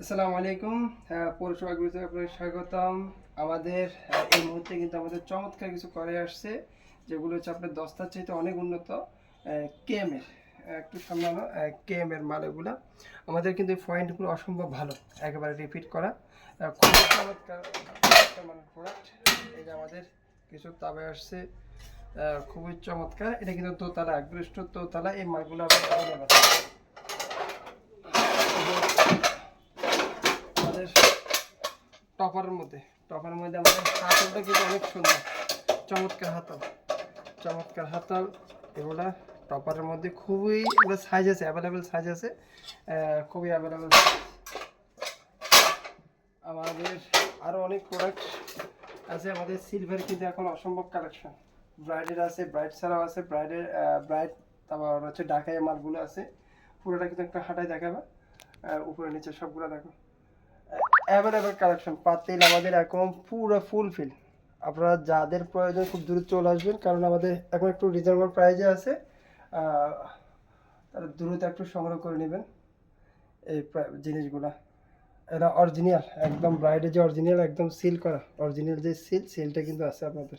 আসসালামু আলাইকুম। পৌরসভা গ্রুপে আপনাকে স্বাগতম। আমাদের এই মুহূর্তে কিন্তু আমাদের চমৎকার কিছু করে আসছে, যেগুলো হচ্ছে আপনার দস্তার চাইতে অনেক উন্নত। কেএম এর একটু সামলানো কেএম এর মাল এগুলো। আমাদের কিন্তু এই পয়েন্টগুলো অসম্ভব ভালো, একেবারে রিপিট করা, খুবই চমৎকার মানে প্রোডাক্ট। এই যে আমাদের কিছু তাবে আসছে, খুবই চমৎকার। এটা কিন্তু দোতলা, একদৃষ্ট দোতলা। এই মালগুলো আপনার আমাদের টপারের মধ্যে আমাদের হাতলটা কিন্তু অনেক সুন্দর, চমৎকার হাতল, চমৎকার হাতল। এগুলা টপারের মধ্যে খুবই, এগুলো সাইজ আছে, অ্যাভেলেবেল সাইজ আছে, খুবই অ্যাভেলেবেল। আমাদের আরও অনেক প্রোডাক্ট আছে। আমাদের সিলভার কিন্তু এখন অসম্ভব কালেকশন, ব্রাইডের আছে, ব্রাইড ছাড়াও আছে, ব্রাইড, তারপর হচ্ছে ঢাকায় মালগুলো আছে। পুরোটা কিন্তু একটা হাঁটায় দেখাবে, উপরে নিচে সবগুলো দেখো, অ্যাভেলেবেল কালেকশন। পাতিল আমাদের এখন পুরো ফুলফিল। আপনারা যাদের প্রয়োজন খুব দ্রুত চলে আসবেন, কারণ আমাদের এখন একটু রিজনেবল প্রাইজে আছে। তারা দ্রুত একটু সংগ্রহ করে নেবেন এই জিনিসগুলা। এটা অরিজিনাল, একদম ব্রাইডের যে অরিজিনাল, একদম সিল করা অরিজিনাল যে সিলটা কিন্তু আছে আপনাদের।